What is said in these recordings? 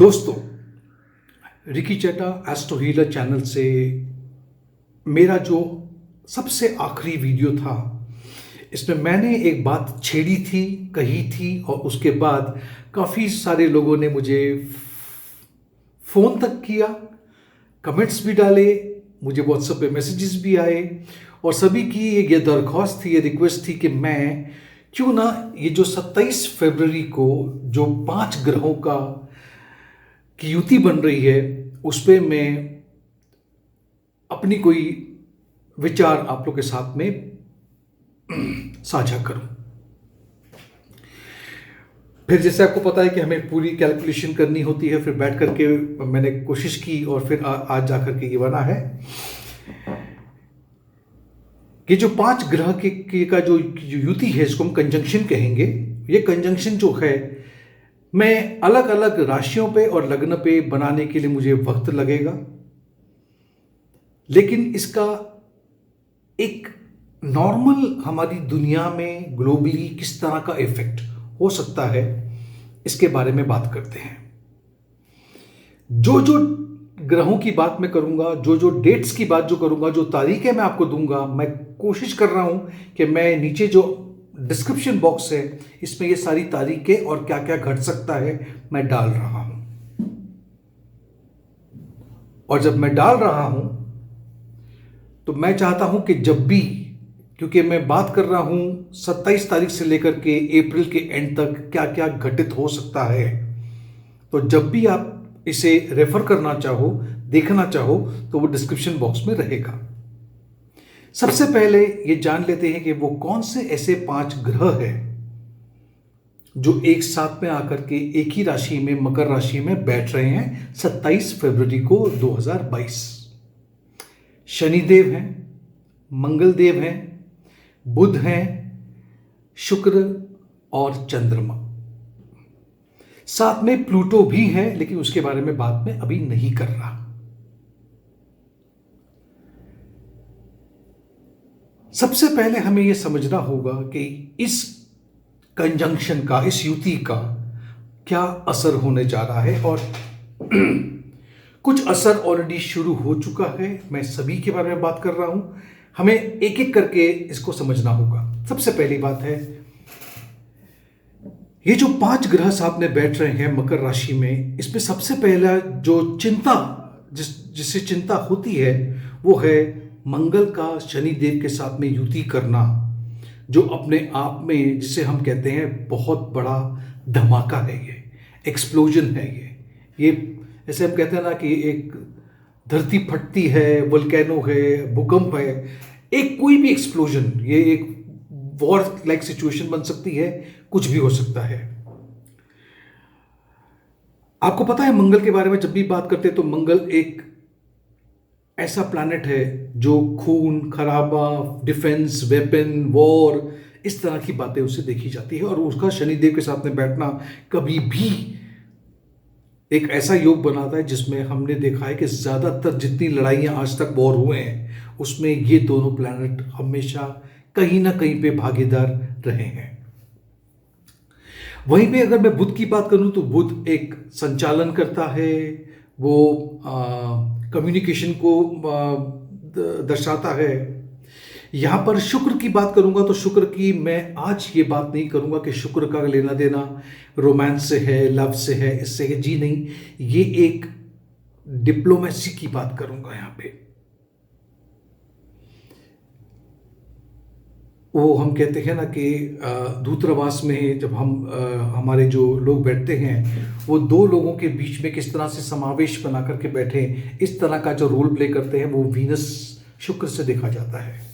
दोस्तों, Ricky Chadha astro healer channel से मेरा जो सबसे आखिरी वीडियो था, इसमें मैंने एक बात छेड़ी थी, कही थी, और उसके बाद काफ़ी सारे लोगों ने मुझे फ़ोन तक किया, कमेंट्स भी डाले, मुझे व्हाट्सएप पे मैसेजेस भी आए, और सभी की ये दरख्वास्त थी, ये रिक्वेस्ट थी कि मैं क्यों ना ये जो 27 फरवरी को जो 5 ग्रहों की युति बन रही है, उस पर मैं अपनी कोई विचार आप लोग के साथ में साझा करूं। फिर जैसे आपको पता है कि हमें पूरी कैलकुलेशन करनी होती है, फिर बैठ करके मैंने कोशिश की और फिर आज जाकर के ये बना है कि जो 5 ग्रह का जो युति है, इसको हम कंजंक्शन कहेंगे। ये कंजंक्शन जो है, मैं अलग अलग राशियों पे और लग्न पे बनाने के लिए मुझे वक्त लगेगा, लेकिन इसका एक नॉर्मल हमारी दुनिया में ग्लोबली किस तरह का इफेक्ट हो सकता है, इसके बारे में बात करते हैं। जो जो ग्रहों की बात मैं करूंगा, जो जो डेट्स की बात जो करूंगा, जो तारीखें मैं आपको दूंगा, मैं कोशिश कर रहा हूं कि मैं नीचे जो डिस्क्रिप्शन बॉक्स है, इसमें ये सारी तारीखें और क्या क्या घट सकता है मैं डाल रहा हूं। और जब मैं डाल रहा हूं तो मैं चाहता हूं कि जब भी, क्योंकि मैं बात कर रहा हूं 27 तारीख से लेकर के अप्रैल के एंड तक क्या क्या घटित हो सकता है, तो जब भी आप इसे रेफर करना चाहो, देखना चाहो, तो वो डिस्क्रिप्शन बॉक्स में रहेगा। सबसे पहले ये जान लेते हैं कि वो कौन से ऐसे 5 ग्रह हैं जो एक साथ में आकर के एक ही राशि में, मकर राशि में बैठ रहे हैं 27 फरवरी को 2022। शनिदेव हैं, मंगलदेव हैं, बुध हैं, शुक्र और चंद्रमा। साथ में प्लूटो भी है, लेकिन उसके बारे में बात मैं अभी नहीं कर रहा। सबसे पहले हमें यह समझना होगा कि इस कंजंक्शन का, इस युति का क्या असर होने जा रहा है, और कुछ असर ऑलरेडी शुरू हो चुका है। मैं सभी के बारे में बात कर रहा हूं, हमें एक एक करके इसको समझना होगा। सबसे पहली बात है, ये जो 5 ग्रह साथ में बैठ रहे हैं मकर राशि में, इसमें सबसे पहला जो चिंता, जिससे चिंता होती है, वो है मंगल का शनिदेव के साथ में युति करना, जो अपने आप में, जिसे हम कहते हैं, बहुत बड़ा धमाका है, ये एक्सप्लोजन है। ये जैसे हम कहते हैं ना कि एक धरती फटती है, वोल्केनो है, भूकंप है, एक कोई भी एक्सप्लोजन, ये एक वॉर लाइक सिचुएशन बन सकती है, कुछ भी हो सकता है। आपको पता है मंगल के बारे में जब भी बात करते हैं तो मंगल एक ऐसा प्लैनेट है जो खून खराबा, डिफेंस, वेपन, वॉर, इस तरह की बातें उससे देखी जाती है। और उसका शनिदेव के साथ में बैठना कभी भी एक ऐसा योग बनाता है जिसमें हमने देखा है कि ज्यादातर जितनी लड़ाइयां आज तक वॉर हुए हैं, उसमें ये दोनों प्लैनेट हमेशा कहीं ना कहीं पे भागीदार रहे हैं। वहीं पे अगर मैं बुध की बात करूं तो बुध एक संचालन करता है, वो कम्युनिकेशन को दर्शाता है। यहां पर शुक्र की बात करूंगा तो शुक्र की मैं आज ये बात नहीं करूंगा कि शुक्र का लेना देना रोमांस से है, लव से है, इससे है, जी नहीं। ये एक डिप्लोमेसी की बात करूंगा। यहां पे वो हम कहते हैं ना कि दूतावास में जब हम हमारे जो लोग बैठते हैं, वो 2 लोगों के बीच में किस तरह से समावेश बना करके बैठे, इस तरह का जो रोल प्ले करते हैं, वो वीनस शुक्र से देखा जाता है।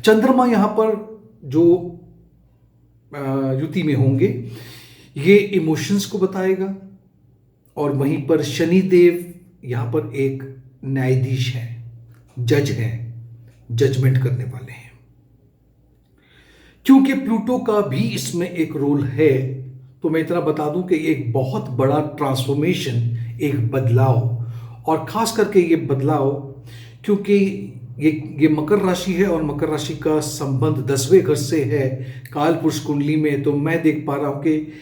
चंद्रमा यहाँ पर जो युति में होंगे, ये इमोशंस को बताएगा, और वहीं पर शनिदेव यहाँ पर एक न्यायाधीश है, जज है, जजमेंट करने वाले हैं। क्योंकि प्लूटो का भी इसमें एक रोल है, तो मैं इतना बता दूं कि एक बहुत बड़ा ट्रांसफॉर्मेशन, एक बदलाव, और खास करके ये बदलाव क्योंकि ये मकर राशि है, और मकर राशि का संबंध 10वें घर से है काल पुरुष कुंडली में, तो मैं देख पा रहा हूं कि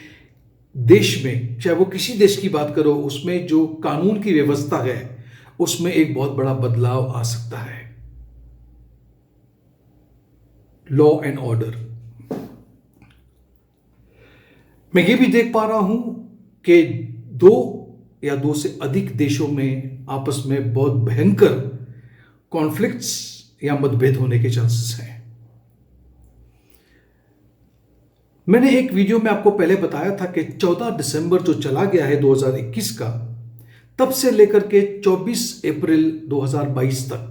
देश में, चाहे वो किसी देश की बात करो, उसमें जो कानून की व्यवस्था है उसमें एक बहुत बड़ा बदलाव आ सकता है। Law and order. मैं ये भी देख पा रहा हूं कि दो या दो से अधिक देशों में आपस में बहुत भयंकर कॉन्फ्लिक्ट्स या मतभेद होने के चांसेस हैं। मैंने एक वीडियो में आपको पहले बताया था कि 14 दिसंबर जो चला गया है 2021 का, तब से लेकर के 24 अप्रैल 2022 तक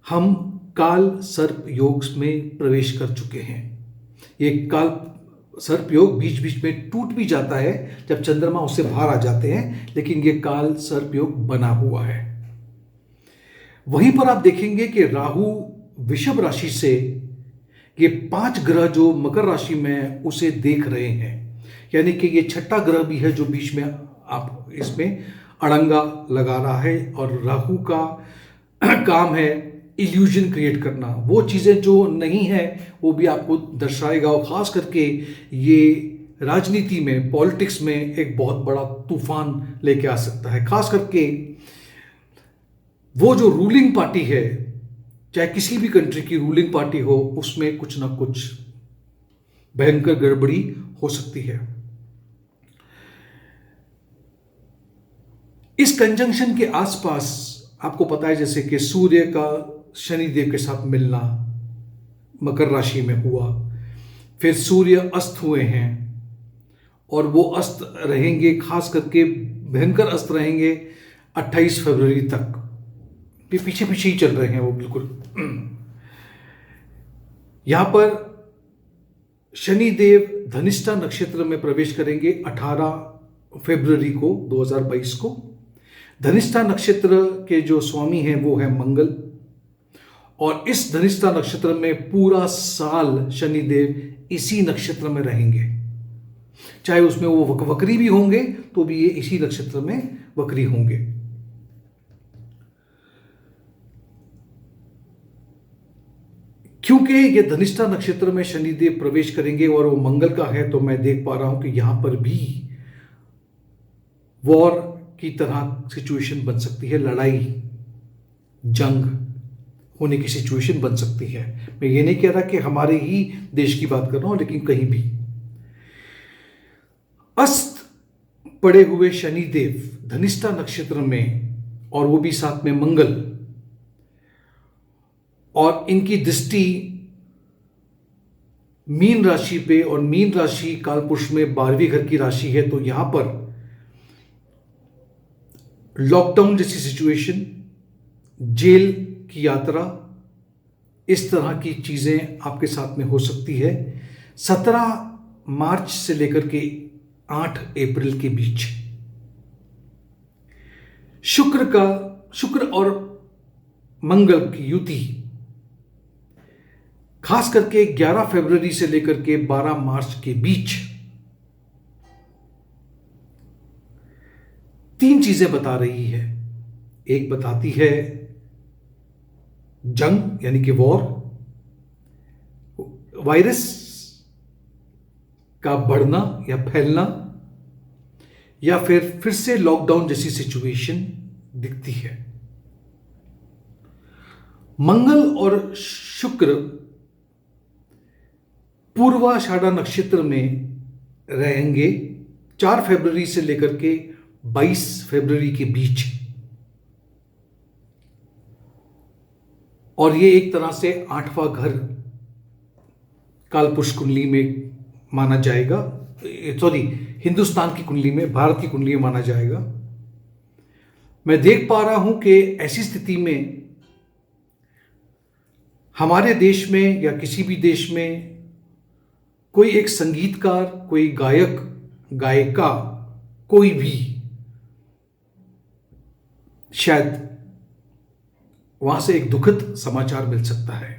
हम काल सर्प योग में प्रवेश कर चुके हैं। ये काल सर्प योग बीच बीच में टूट भी जाता है जब चंद्रमा उससे बाहर आ जाते हैं, लेकिन ये काल सर्प योग बना हुआ है। वहीं पर आप देखेंगे कि राहु वृषभ राशि से ये 5 ग्रह जो मकर राशि में है उसे देख रहे हैं, यानी कि ये छठा ग्रह भी है जो बीच में आप इसमें अड़ंगा लगा रहा है। और राहु का काम है इल्यूजन क्रिएट करना, वो चीज़ें जो नहीं है वो भी आपको दर्शाएगा। और ख़ास करके ये राजनीति में, पॉलिटिक्स में एक बहुत बड़ा तूफान लेके आ सकता है। खास करके वो जो रूलिंग पार्टी है, चाहे किसी भी कंट्री की रूलिंग पार्टी हो, उसमें कुछ ना कुछ भयंकर गड़बड़ी हो सकती है। इस कंजंक्शन के आसपास आपको पता है जैसे कि सूर्य का शनिदेव के साथ मिलना मकर राशि में हुआ, फिर सूर्य अस्त हुए हैं और वो अस्त रहेंगे, खास करके भयंकर अस्त रहेंगे 28 फरवरी तक। पीछे पीछे ही चल रहे हैं वो बिल्कुल। यहां पर शनिदेव धनिष्ठा नक्षत्र में प्रवेश करेंगे 18 फरवरी को 2022 को। धनिष्ठा नक्षत्र के जो स्वामी हैं वो है मंगल, और इस धनिष्ठा नक्षत्र में पूरा साल शनिदेव इसी नक्षत्र में रहेंगे। चाहे उसमें वो वक्री भी होंगे तो भी ये इसी नक्षत्र में वक्री होंगे। क्योंकि ये धनिष्ठा नक्षत्र में शनिदेव प्रवेश करेंगे और वो मंगल का है, तो मैं देख पा रहा हूं कि यहां पर भी वॉर की तरह सिचुएशन बन सकती है, लड़ाई जंग होने की सिचुएशन बन सकती है। मैं ये नहीं कह रहा कि हमारे ही देश की बात कर रहा हूं, लेकिन कहीं भी अस्त पड़े हुए शनिदेव धनिष्ठा नक्षत्र में, और वो भी साथ में मंगल, और इनकी दृष्टि मीन राशि पे, और मीन राशि कालपुरुष में 12वीं घर की राशि है, तो यहां पर लॉकडाउन जैसी सिचुएशन, जेल की यात्रा, इस तरह की चीजें आपके साथ में हो सकती है 17 मार्च से लेकर के 8 अप्रैल के बीच। शुक्र और मंगल की युति खास करके 11 फरवरी से लेकर के 12 मार्च के बीच 3 चीजें बता रही है। एक बताती है जंग यानी कि वॉर, वायरस का बढ़ना या फैलना, या फिर से लॉकडाउन जैसी सिचुएशन दिखती है। मंगल और शुक्र पूर्वाषाढ़ा नक्षत्र में रहेंगे 4 फरवरी से लेकर के 22 फरवरी के बीच, और ये एक तरह से 8वां घर कालपुरुष कुंडली में माना जाएगा, सॉरी हिंदुस्तान की कुंडली में, भारत की कुंडली में माना जाएगा। मैं देख पा रहा हूं कि ऐसी स्थिति में हमारे देश में या किसी भी देश में कोई एक संगीतकार, कोई गायक, गायिका, कोई भी शायद वहां से एक दुखद समाचार मिल सकता है।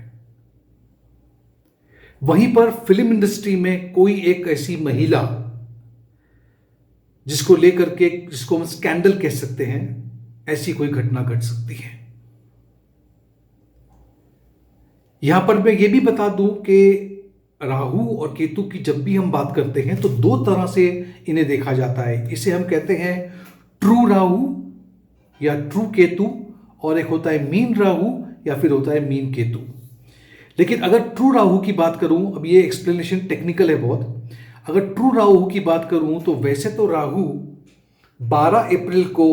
वहीं पर फिल्म इंडस्ट्री में कोई एक ऐसी महिला जिसको लेकर के, जिसको हम स्कैंडल कह सकते हैं, ऐसी कोई घटना घट सकती है। यहां पर मैं ये भी बता दूं कि राहु और केतु की जब भी हम बात करते हैं तो दो तरह से इन्हें देखा जाता है। इसे हम कहते हैं ट्रू राहु या ट्रू केतु, और एक होता है मीन राहु या फिर होता है मीन केतु। लेकिन अगर ट्रू राहु की बात करूं, अब ये एक्सप्लेनेशन टेक्निकल है बहुत। अगर ट्रू राहु की बात करूं तो वैसे तो राहु 12 अप्रैल को,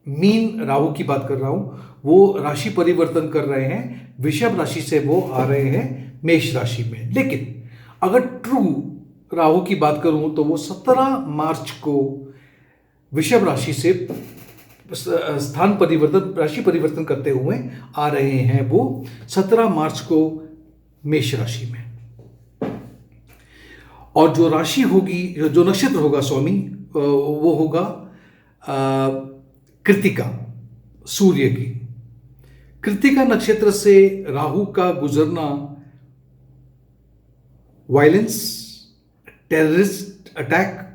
मीन राहु की बात कर रहा हूं, वो राशि परिवर्तन कर रहे हैं, वृषभ राशि से वो आ रहे हैं मेष राशि में। लेकिन अगर ट्रू राहु की बात करूं तो वो 17 मार्च को वृषभ राशि से स्थान परिवर्तन, राशि परिवर्तन करते हुए आ रहे हैं, वो 17 मार्च को मेष राशि में। और जो राशि होगी, जो नक्षत्र होगा स्वामी, वो होगा कृतिका, सूर्य की। कृतिका नक्षत्र से राहु का गुजरना वायलेंस, टेररिस्ट अटैक,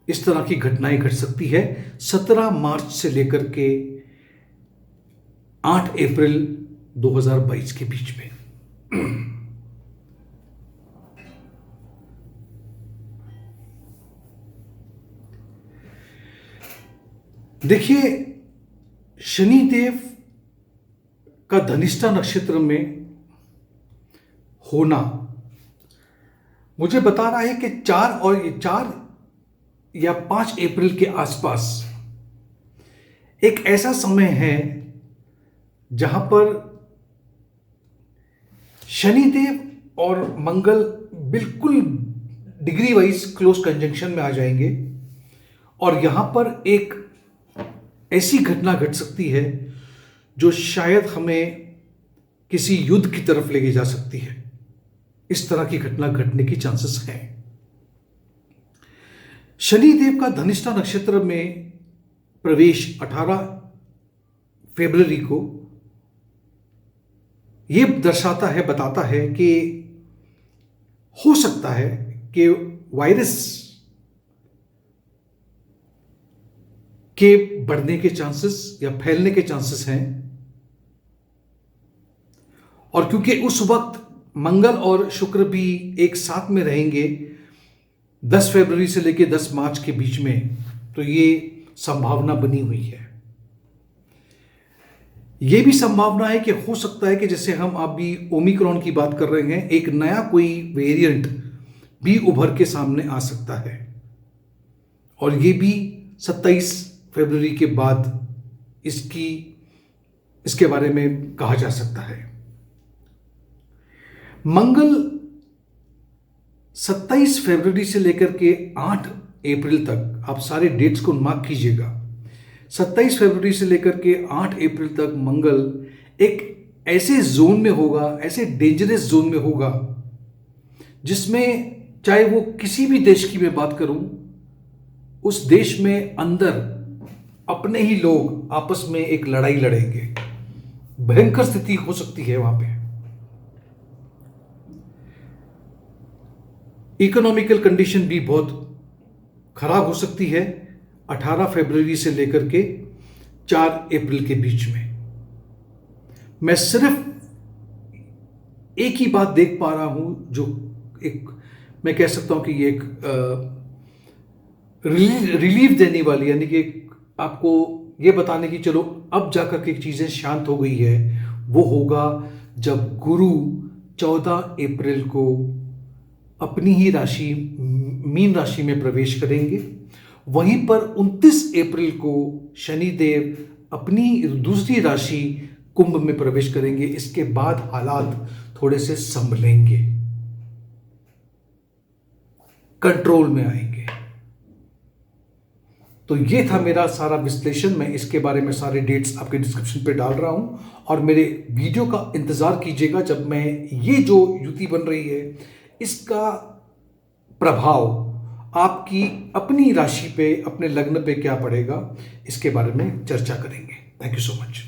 इस तरह की घटनाएं घट सकती है 17 मार्च से लेकर के 8 अप्रैल 2022 के बीच में। देखिए, शनिदेव का धनिष्ठा नक्षत्र में होना मुझे बता रहा है कि 4 या 5 अप्रैल के आसपास एक ऐसा समय है जहां पर शनिदेव और मंगल बिल्कुल डिग्री वाइज क्लोज कंजंक्शन में आ जाएंगे, और यहां पर एक ऐसी घटना घट सकती है जो शायद हमें किसी युद्ध की तरफ लेके जा सकती है। इस तरह की घटना घटने की चांसेस हैं। शनिदेव का धनिष्ठा नक्षत्र में प्रवेश 18 फरवरी को यह दर्शाता है, बताता है कि हो सकता है कि वायरस के बढ़ने के चांसेस या फैलने के चांसेस हैं। और क्योंकि उस वक्त मंगल और शुक्र भी एक साथ में रहेंगे 10 फरवरी से लेकर 10 मार्च के बीच में, तो ये संभावना बनी हुई है। ये भी संभावना है कि हो सकता है कि जैसे हम अभी ओमिक्रॉन की बात कर रहे हैं, एक नया कोई वेरिएंट भी उभर के सामने आ सकता है, और ये भी 27 फरवरी के बाद इसके बारे में कहा जा सकता है। मंगल 27 फरवरी से लेकर के 8 अप्रैल तक, आप सारे डेट्स को मार्क कीजिएगा, 27 फरवरी से लेकर के 8 अप्रैल तक मंगल एक ऐसे जोन में होगा, ऐसे डेंजरस जोन में होगा, जिसमें चाहे वो किसी भी देश की मैं बात करूं, उस देश में अंदर अपने ही लोग आपस में एक लड़ाई लड़ेंगे। भयंकर स्थिति हो सकती है वहां पे। इकोनॉमिकल कंडीशन भी बहुत खराब हो सकती है 18 फरवरी से लेकर के 4 अप्रैल के बीच में। मैं सिर्फ एक ही बात देख पा रहा हूं, जो एक, मैं कह सकता हूं कि ये एक रिलीफ देने वाली, यानी कि आपको ये बताने की चलो अब जाकर के चीजें शांत हो गई है, वो होगा जब गुरु 14 अप्रैल को अपनी ही राशि मीन राशि में प्रवेश करेंगे। वहीं पर 29 अप्रैल को शनिदेव अपनी दूसरी राशि कुंभ में प्रवेश करेंगे। इसके बाद हालात थोड़े से संभलेंगे, कंट्रोल में आएंगे। तो ये था मेरा सारा विश्लेषण। मैं इसके बारे में सारे डेट्स आपके डिस्क्रिप्शन पे डाल रहा हूं, और मेरे वीडियो का इंतजार कीजिएगा जब मैं ये जो युति बन रही है इसका प्रभाव आपकी अपनी राशि पे, अपने लग्न पे क्या पड़ेगा, इसके बारे में चर्चा करेंगे। Thank you so much.